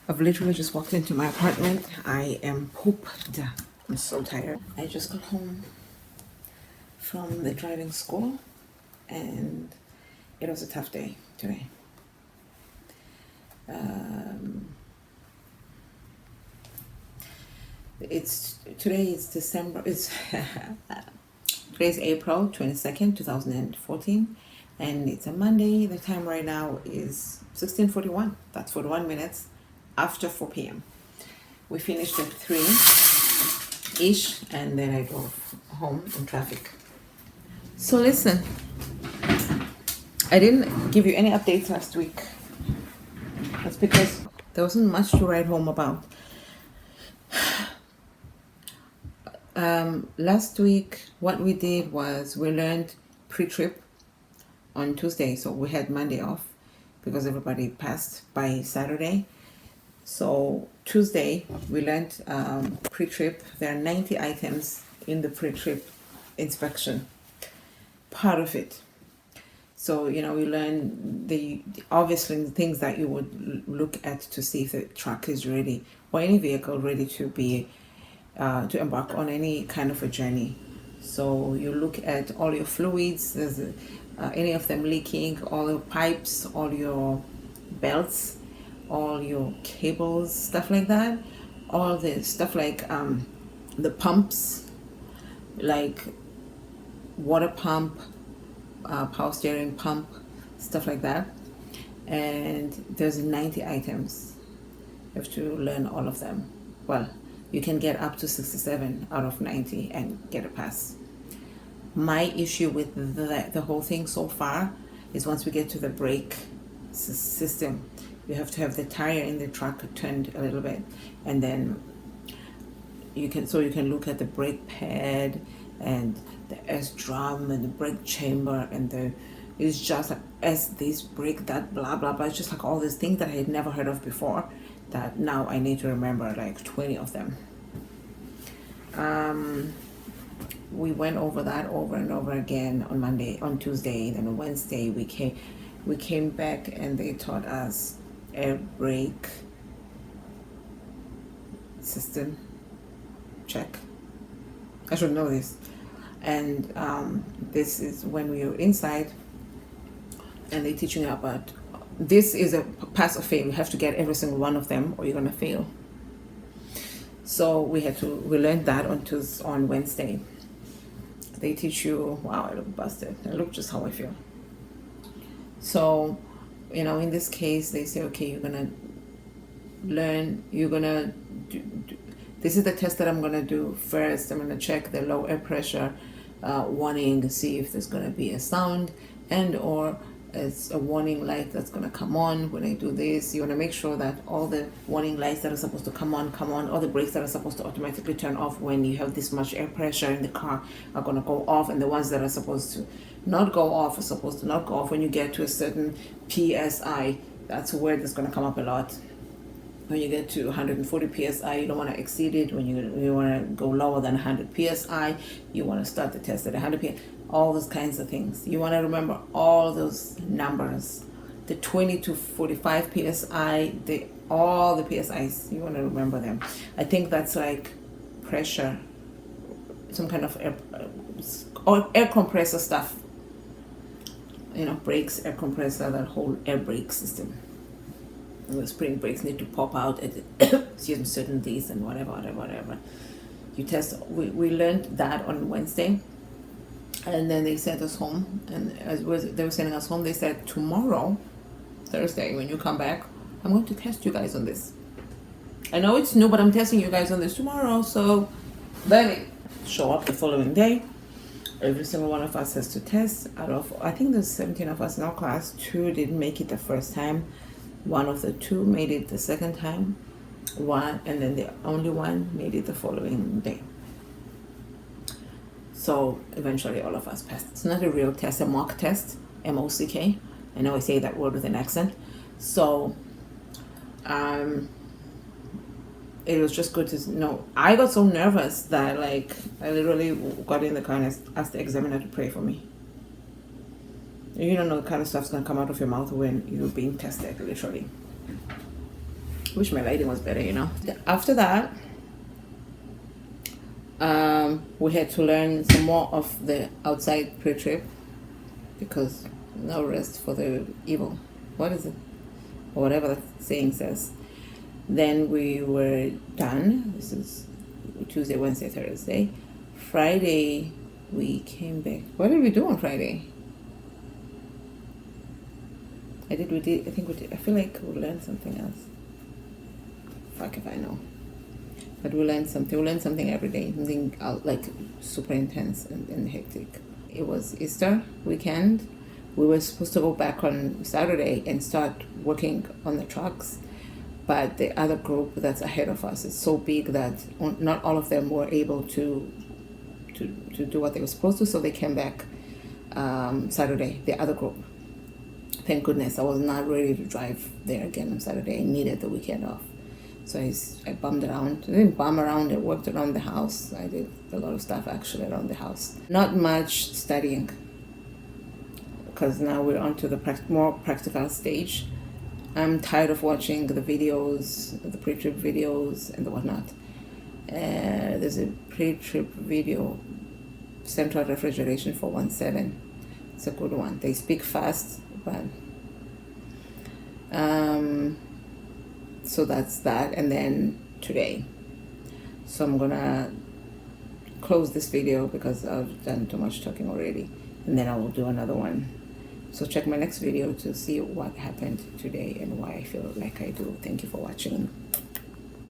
I've literally just walked into my apartment. I am pooped. I'm so tired. I just got home from the driving school and it was a tough day today. It's today is December, it's today's April 22nd, 2014, and it's a Monday. The time right now is 16:41. That's 41 minutes after 4 p.m. We finished at 3-ish, and then I drove home in traffic. So listen, I didn't give you any updates last week. That's because there wasn't much to write home about. Last week, what we did was we learned pre-trip on Tuesday, so we had Monday off because everybody passed by Saturday. So Tuesday we learned pre-trip. There are 90 items in the pre-trip inspection, part of it. So we learn the obviously the things that you would look at to see if the truck is ready or any vehicle ready to be to embark on any kind of a journey. So you look at all your fluids, there's any of them leaking, all your pipes, all your belts, all your cables, stuff like that. All the stuff like the pumps, like water pump, power steering pump, stuff like that. And there's 90 items. You have to learn all of them. Well, you can get up to 67 out of 90 and get a pass. My issue with the whole thing so far is once we get to the brake system, you have to have the tire in the truck turned a little bit, and then you can look at the brake pad and the S drum and the brake chamber, and it's just like as this brake, that blah blah blah. It's just like all these things that I had never heard of before that now I need to remember like 20 of them. We went over that over and over again on Tuesday, then on Wednesday we came back and they taught us air brake system check. I should know this. And this is when we were inside and they teaching you about, this is a pass or fail. You have to get every single one of them or you're gonna fail. So we learned that on Wednesday. They teach you, wow, I look busted. I look just how I feel. So, in this case, they say, okay, you're gonna learn, this is the test that I'm gonna do first. I'm gonna check the low air pressure warning, see if there's gonna be a sound and or it's a warning light that's going to come on when I do this. You want to make sure that all the warning lights that are supposed to come on, all the brakes that are supposed to automatically turn off when you have this much air pressure in the car are going to go off, and the ones that are supposed to not go off are supposed to not go off when you get to a certain PSI. That's a word that's going to come up a lot. When you get to 140 psi, you don't want to exceed it. When you want to go lower than 100 psi, you want to start the test at 100 psi. All those kinds of things. You want to remember all those numbers. The 20 to 45 psi, all the psis. You want to remember them. I think that's like pressure, some kind of air compressor stuff. Brakes, air compressor, that whole air brake system. The spring brakes need to pop out at certain days and whatever. You test. We learned that on Wednesday, and then they sent us home. And they were sending us home, they said tomorrow, Thursday, when you come back, I'm going to test you guys on this. I know it's new, but I'm testing you guys on this tomorrow. So then it show up the following day. Every single one of us has to test. Out of, I think there's 17 of us in our class, 2 didn't make it the first time. One of the 2 made it the second time, and then the only one made it the following day. So eventually all of us passed. It's not a real test, a mock test, M-O-C-K. I know I say that word with an accent. So it was just good to know. I got so nervous that I literally got in the car and asked the examiner to pray for me. You don't know the kind of stuff's gonna come out of your mouth when you're being tested, literally. Wish my lighting was better, you know. After that, we had to learn some more of the outside pre-trip because no rest for the evil. What is it? Or whatever the saying says. Then we were done. This is Tuesday, Wednesday, Thursday. Friday, we came back. What did we do on Friday? I think we did. I feel like we learned something else. Fuck if I know. But we learned something. We learned something every day. Something like super intense and hectic. It was Easter weekend. We were supposed to go back on Saturday and start working on the trucks. But the other group that's ahead of us is so big that not all of them were able to do what they were supposed to. So they came back Saturday, the other group. Thank goodness I was not ready to drive there again on Saturday. I needed the weekend off. So I bummed around. I didn't bum around. I worked around the house. I did a lot of stuff actually around the house. Not much studying because now we're on to the more practical stage. I'm tired of watching the videos, the pre-trip videos and the whatnot. There's a pre-trip video, central refrigeration for 1.7. It's a good one. They speak fast, but so that's that. And then today, so I'm gonna close this video because I've done too much talking already, and then I will do another one. So check my next video to see what happened today and why I feel like I do. Thank you for watching.